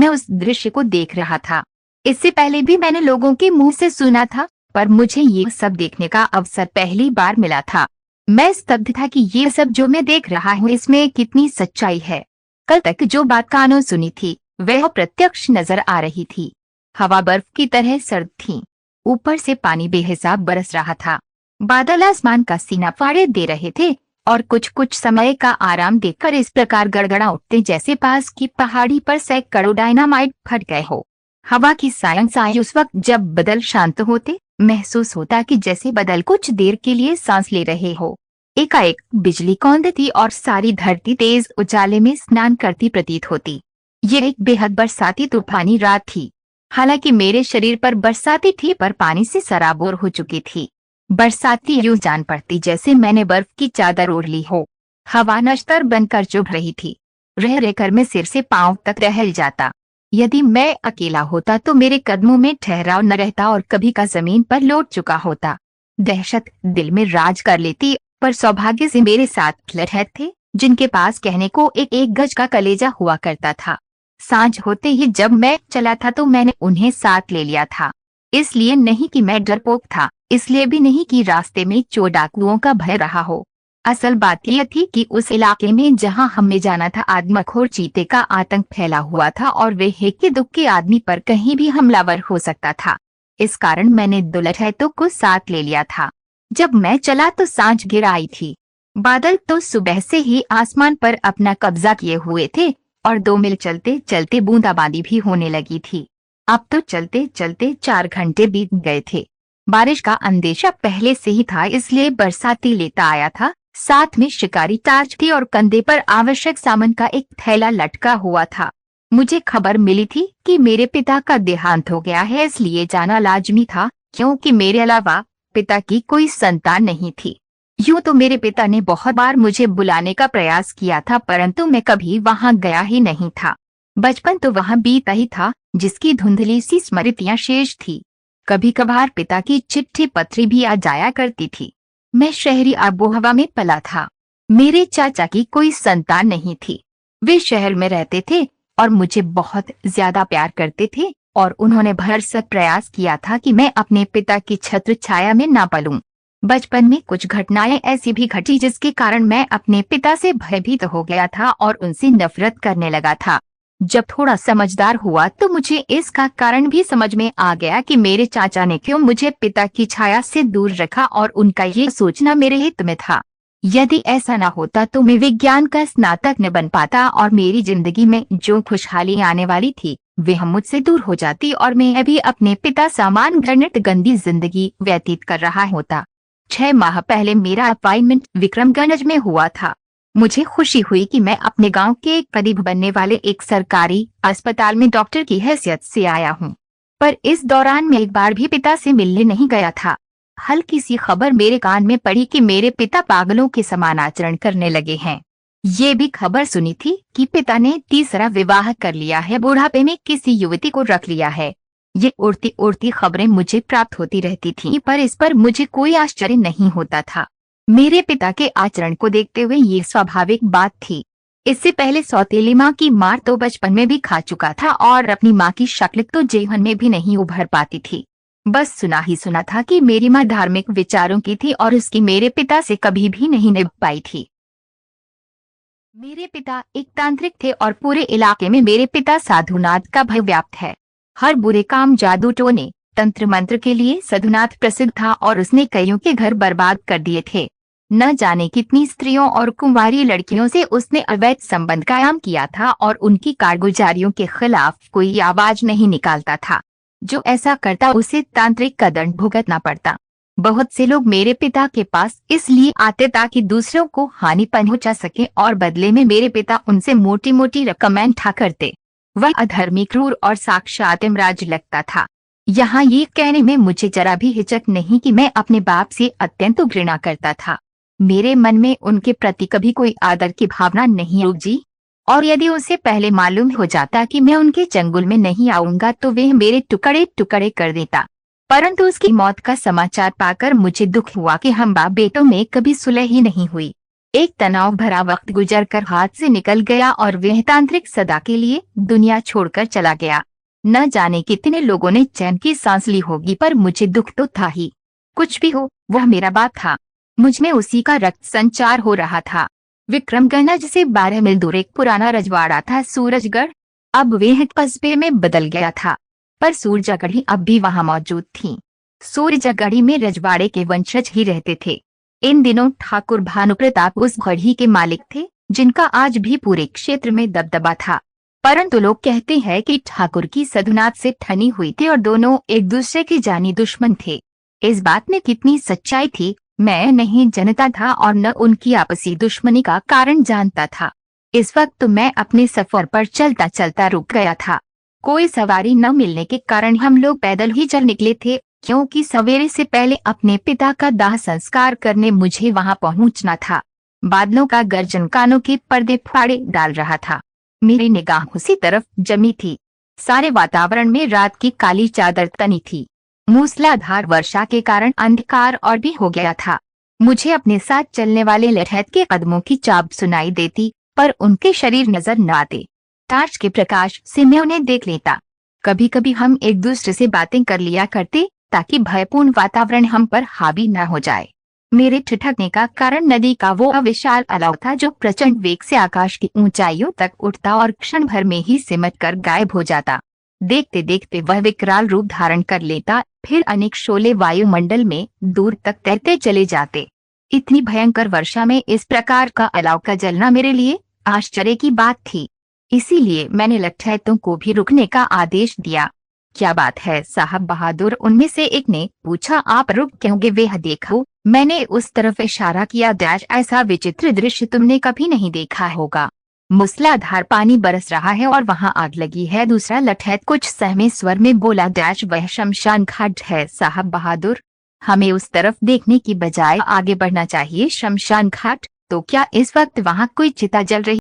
मैं उस दृश्य को देख रहा था। इससे पहले भी मैंने लोगों के मुंह से सुना था, पर मुझे ये सब देखने का अवसर पहली बार मिला था। मैं स्तब्ध था कि ये सब जो मैं देख रहा हूँ इसमें कितनी सच्चाई है। कल तक जो बात कानों सुनी थी वह प्रत्यक्ष नजर आ रही थी। हवा बर्फ की तरह सर्द थी। ऊपर से पानी बेहिसाब बरस रहा था। बादल आसमान का सीना फाड़े दे रहे थे और कुछ कुछ समय का आराम देकर इस प्रकार गड़गड़ा उठते जैसे पास की पहाड़ी पर सैकड़ों डायनामाइट फट गए हो। हवा की सायं उस वक्त जब बादल शांत होते महसूस होता कि जैसे बादल कुछ देर के लिए सांस ले रहे हो। एकाएक बिजली कौंधती और सारी धरती तेज उजाले में स्नान करती प्रतीत होती। यह एक बेहद बरसाती तूफानी रात थी। हालांकि मेरे शरीर पर बरसाती थी पर पानी से सराबोर हो चुकी थी। बरसाती यूं जान पड़ती जैसे मैंने बर्फ की चादर ओढ़ ली हो। हवा नश्तर बनकर चुभ रही थी। रह रहकर मैं सिर से पांव तक टहल जाता। यदि मैं अकेला होता तो मेरे कदमों में ठहराव न रहता और कभी का जमीन पर लौट चुका होता। दहशत दिल में राज कर लेती, पर सौभाग्य से मेरे साथ फ्लैट थे जिनके पास कहने को एक एक गज का कलेजा हुआ करता था। सांझ होते ही जब मैं चला था तो मैंने उन्हें साथ ले लिया था। इसलिए नहीं कि मैं डरपोक था, इसलिए भी नहीं कि रास्ते में चोर डाकुओं का भय रहा हो। असल बात यह थी कि उस इलाके में जहां हमें जाना था आदमखोर चीते का आतंक फैला हुआ था और वे हेक्के दुक्के आदमी पर कहीं भी हमलावर हो सकता था। इस कारण मैंने दुल्हटों को साथ ले लिया था। जब मैं चला तो सांझ घिर आई थी। बादल तो सुबह से ही आसमान पर अपना कब्जा किए हुए थे और 2 मील चलते चलते बूंदाबांदी भी होने लगी थी। अब तो चलते चलते 4 घंटे बीत गए थे। बारिश का अंदेशा पहले से ही था, इसलिए बरसाती लेता आया था। साथ में शिकारी टार्च थी और कंधे पर आवश्यक सामान का एक थैला लटका हुआ था। मुझे खबर मिली थी कि मेरे पिता का देहांत हो गया है, इसलिए जाना लाजमी था, क्योंकि मेरे अलावा पिता की कोई संतान नहीं थी। यूं तो मेरे पिता ने बहुत बार मुझे बुलाने का प्रयास किया था, परंतु मैं कभी वहां गया ही नहीं था। बचपन तो वहां बीता ही था, जिसकी धुंधली सी स्मृतियां शेष थी। कभी कभार पिता की चिट्ठी पत्री भी आ जाया करती थी। मैं शहरी आबोहवा में पला था। मेरे चाचा की कोई संतान नहीं थी। वे शहर में रहते थे और मुझे बहुत ज्यादा प्यार करते थे और उन्होंने भरसक प्रयास किया था कि मैं अपने पिता की छत्र छाया में ना पलूं। बचपन में कुछ घटनाएं ऐसी भी घटी जिसके कारण मैं अपने पिता से भयभीत हो गया था और उनसे नफरत करने लगा था। जब थोड़ा समझदार हुआ तो मुझे इसका कारण भी समझ में आ गया कि मेरे चाचा ने क्यों मुझे पिता की छाया से दूर रखा और उनका ये सोचना मेरे हित में था। यदि ऐसा न होता तो मैं विज्ञान का स्नातक न बन पाता और मेरी जिंदगी में जो खुशहाली आने वाली थी वह मुझसे दूर हो जाती और मैं अभी अपने पिता समान घृणित गंदी जिंदगी व्यतीत कर रहा होता। 6 माह पहले मेरा अपॉइंटमेंट विक्रमगंज में हुआ था। मुझे खुशी हुई कि मैं अपने गांव के एक करीब बनने वाले एक सरकारी अस्पताल में डॉक्टर की हैसियत से आया हूं। पर इस दौरान मैं एक बार भी पिता से मिलने नहीं गया था। हल्की सी खबर मेरे कान में पड़ी कि मेरे पिता पागलों के समान आचरण करने लगे हैं। ये भी खबर सुनी थी कि पिता ने तीसरा विवाह कर लिया है, बुढ़ापे में किसी युवती को रख लिया है। ये उड़ती उड़ती खबरें मुझे प्राप्त होती रहती थीं, पर इस पर मुझे कोई आश्चर्य नहीं होता था। मेरे पिता के आचरण को देखते हुए ये स्वाभाविक बात थी। इससे पहले सौतेली माँ की मार तो बचपन में भी खा चुका था और अपनी माँ की शक्ल तो जेहन में भी नहीं उभर पाती थी। बस सुना ही सुना था कि मेरी माँ धार्मिक विचारों की थी और उसकी मेरे पिता से कभी भी नहीं निभ पाई थी। मेरे पिता एक तांत्रिक थे और पूरे इलाके में मेरे पिता साधुनाथ का भय व्याप्त है। हर बुरे काम जादू टोने तंत्र मंत्र के लिए साधुनाथ प्रसिद्ध था और उसने कईयों के घर बर्बाद कर दिए थे। न जाने कितनी स्त्रियों और कुंवारी लड़कियों से उसने अवैध संबंध कायम किया था और उनकी कारगुजारियों के खिलाफ कोई आवाज नहीं निकालता था। जो ऐसा करता उसे तांत्रिक का दंड भुगतना पड़ता। बहुत से लोग मेरे पिता के पास इसलिए आते ताकि दूसरों को हानि पहुंचा सके और बदले में मेरे पिता उनसे मोटी मोटी रकमें ठा करते। वह अधर्मी, क्रूर और साक्षात यमराज लगता था। यहाँ ये कहने में मुझे जरा भी हिचक नहीं कि मैं अपने बाप से अत्यंत घृणा करता था। मेरे मन में उनके प्रति कभी कोई आदर की भावना नहीं उपजी और यदि उसे पहले मालूम हो जाता कि मैं उनके चंगुल में नहीं आऊंगा तो वह मेरे टुकड़े टुकड़े कर देता। परंतु उसकी मौत का समाचार पाकर मुझे दुख हुआ कि हम बाप बेटों में कभी सुलह ही नहीं हुई। एक तनाव भरा वक्त गुजर कर हाथ से निकल गया और वह तांत्रिक सदा के लिए दुनिया छोड़कर चला गया। न जाने कितने लोगों ने चैन की सांस ली होगी, पर मुझे दुख तो था ही। कुछ भी हो, वह मेरा बाप था। मुझ में उसी का रक्त संचार हो रहा था। विक्रमगंज से 12 मील दूर एक पुराना रजवाड़ा था, सूरजगढ़। अब वह कस्बे में बदल गया था, पर सूरजगढ़ी अब भी वहां मौजूद थी। सूरजगढ़ी में रजवाड़े के वंशज ही रहते थे। इन दिनों ठाकुर भानु प्रताप उस गढ़ी के मालिक थे, जिनका आज भी पूरे क्षेत्र में दबदबा था। परंतु लोग कहते हैं कि ठाकुर की सधुनाथ से ठनी हुई थी और दोनों एक दूसरे के जानी दुश्मन थे। इस बात में कितनी सच्चाई थी मैं नहीं जानता था, और न उनकी आपसी दुश्मनी का कारण जानता था। इस वक्त तो मैं अपने सफर पर चलता चलता रुक गया था। कोई सवारी न मिलने के कारण हम लोग पैदल ही चल निकले थे, क्योंकि सवेरे से पहले अपने पिता का दाह संस्कार करने मुझे वहां पहुंचना था। बादलों का गर्जन कानों के पर्दे फाड़े डाल रहा था। मेरी निगाह उसी तरफ जमी थी। सारे वातावरण में रात की काली चादर तनी थी। मूसलाधार वर्षा के कारण अंधकार और भी हो गया था। मुझे अपने साथ चलने वाले लठैत के कदमों की चाप सुनाई देती, पर उनके शरीर नजर न आते। टार्च के प्रकाश से मैं उन्हें देख लेता। कभी कभी हम एक दूसरे से बातें कर लिया करते, ताकि भयपूर्ण वातावरण हम पर हावी न हो जाए। मेरे ठिठकने का कारण नदी का वो अविशाल अलाव था, जो प्रचंड वेग से आकाश की ऊंचाइयों तक उठता और क्षण भर में ही सिमट कर गायब हो जाता। देखते देखते वह विकराल रूप धारण कर लेता, फिर अनेक शोले वायुमंडल में दूर तक तैरते चले जाते। इतनी भयंकर वर्षा में इस प्रकार का अलाव का जलना मेरे लिए आश्चर्य की बात थी। इसीलिए मैंने लठैतों को भी रुकने का आदेश दिया। क्या बात है साहब बहादुर, उनमें से एक ने पूछा। आप रुक क्योंगे? वह देखो, मैंने उस तरफ इशारा किया। डैश ऐसा विचित्र दृश्य तुमने कभी नहीं देखा होगा। मूसलाधार पानी बरस रहा है और वहां आग लगी है। दूसरा लठैत कुछ सहमे स्वर में बोला। डैश वह शमशान घाट है साहब बहादुर, हमें उस तरफ देखने की बजाय आगे बढ़ना चाहिए। शमशान घाट? तो क्या इस वक्त वहां कोई चिता जल रही